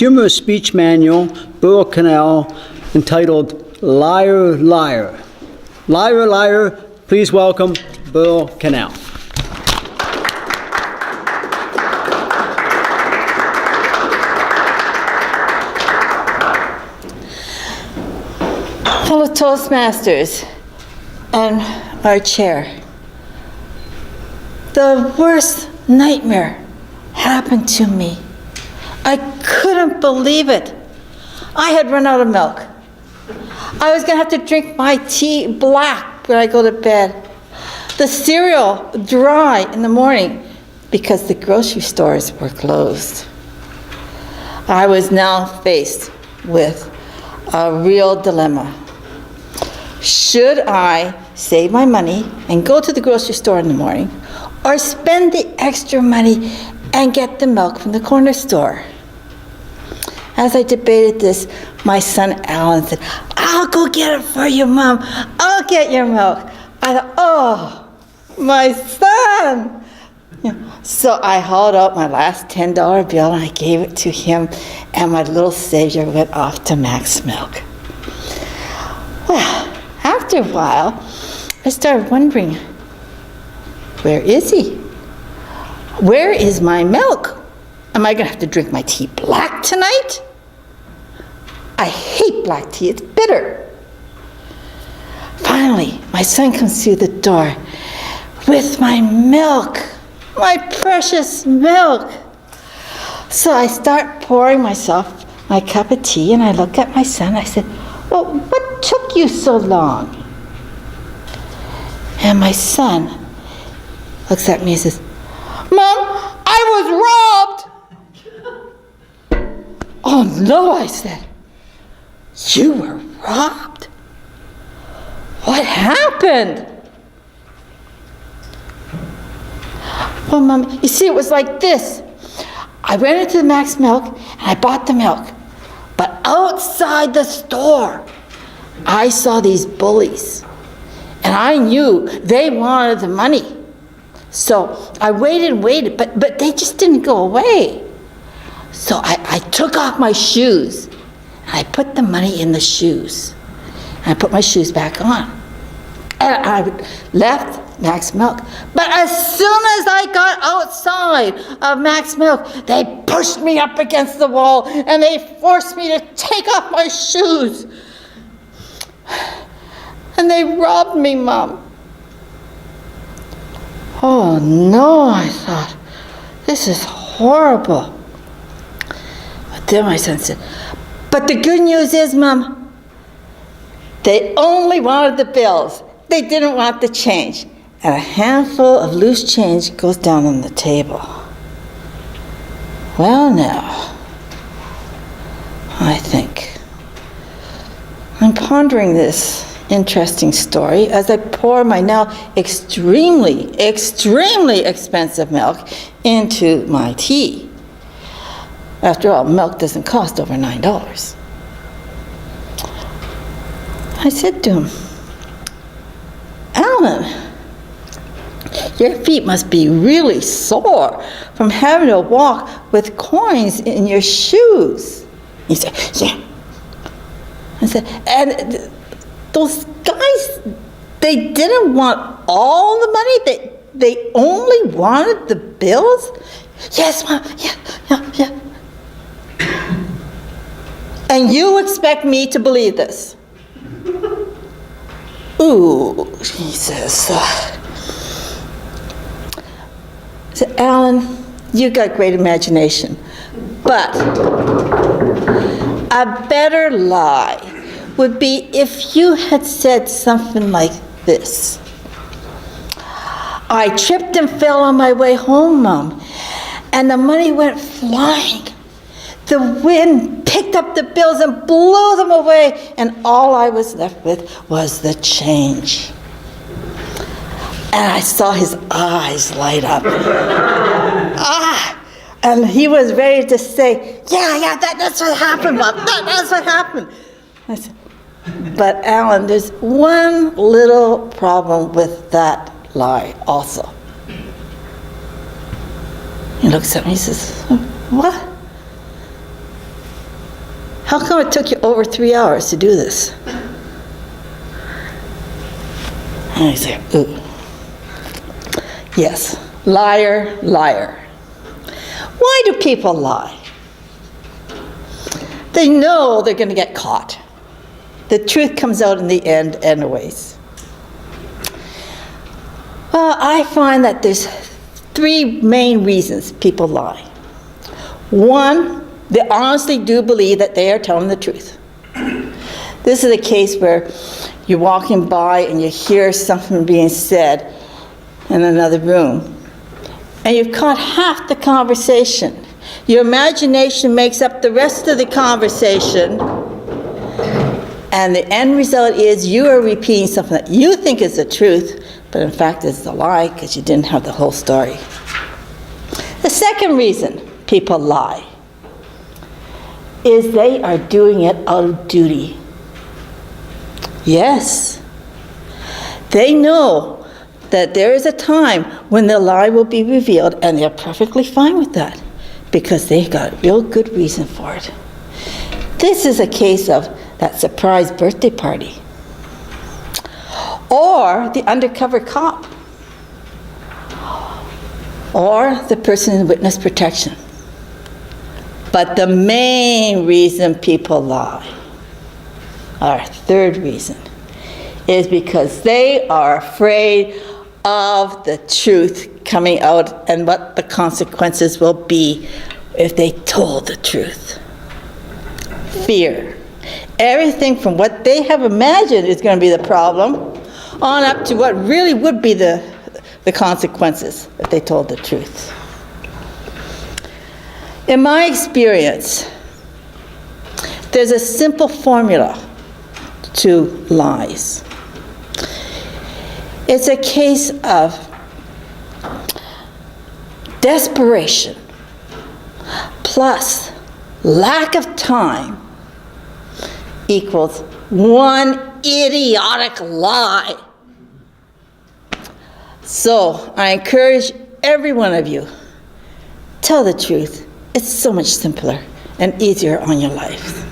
humorous speech manual, Beryle, Cannell, entitled Liar, Liar. Liar, liar, please welcome Beryle, Cannell. Fellow Toastmasters and our chair, the worst nightmare happened to me. I couldn't believe it. I had run out of milk. I was going to have to drink my tea black when I go to bed. The cereal dry in the morning because the grocery stores were closed. I was now faced with a real dilemma. Should I save my money and go to the grocery store in the morning, or spend the extra money and get the milk from the corner store? As I debated this, my son Alan said, "I'll go get it for you, Mom. I'll get your milk." I thought, oh, my son. So I hauled out my last $10 bill and I gave it to him, and my little savior went off to Max Milk. Well, after a while, I started wondering, where is he? Where is my milk? Am I going to have to drink my tea black tonight? I hate black tea, it's bitter. Finally, my son comes through the door with my milk, my precious milk. So I start pouring myself my cup of tea, and I look at my son. I said, "Well, what took you so long?" And my son looks at me and says, "Mom, I was robbed." "Oh no," I said. "You were robbed? What happened?" "Well, Mom, you see, it was like this. I went into the Max Milk and I bought the milk. But outside the store, I saw these bullies. And I knew they wanted the money. So I waited and waited, but they just didn't go away. So I took off my shoes and I put the money in the shoes. And I put my shoes back on. And I left Max Milk. But as soon as I got outside of Max Milk, they pushed me up against the wall and they forced me to take off my shoes. And they robbed me, Mom." Oh no, I thought, this is horrible. But then my son said, "But the good news is, Mom, they only wanted the bills. They didn't want the change." And a handful of loose change goes down on the table. Well now, I think I'm pondering this interesting story as I pour my now extremely expensive milk into my tea. After all, milk doesn't cost over $9. I said to him, "Alan, your feet must be really sore from having to walk with coins in your shoes." He said, "Yeah." I said, "And those guys, they didn't want all the money? They only wanted the bills?" "Yes, Mom, yeah. "And you expect me to believe this?" "Ooh," he says. I said, "Alan, you got great imagination, but a better lie would be if you had said something like this: 'I tripped and fell on my way home, Mom, and the money went flying. The wind picked up the bills and blew them away, and all I was left with was the change.'" And I saw his eyes light up. And he was ready to say, yeah, that's what happened, Mom. That's what happened. I said, "But Alan, there's one little problem with that lie also." He looks at me and he says, "What?" How come it took you over 3 hours to do this? And I say, ooh. Yes, liar, liar. Why do people lie? They know they're going to get caught. The truth comes out in the end anyways. Well, I find that there's 3 main reasons people lie. One, they honestly do believe that they are telling the truth. This is a case where you're walking by and you hear something being said in another room, and you've caught half the conversation. Your imagination makes up the rest of the conversation, and the end result is you are repeating something that you think is the truth, but in fact it's a lie because you didn't have the whole story. The second reason people lie is they are doing it out of duty. Yes, they know that there is a time when the lie will be revealed, and they're perfectly fine with that because they've got a real good reason for it. This is a case of that surprise birthday party, or the undercover cop, or the person in witness protection. But the main reason people lie, our third reason, is because they are afraid of the truth coming out and what the consequences will be if they told the truth. Fear. Everything from what they have imagined is going to be the problem on up to what really would be the consequences if they told the truth. In my experience, there's a simple formula to lies. It's a case of desperation plus lack of time equals one idiotic lie. So I encourage every one of you, tell the truth. It's so much simpler and easier on your life.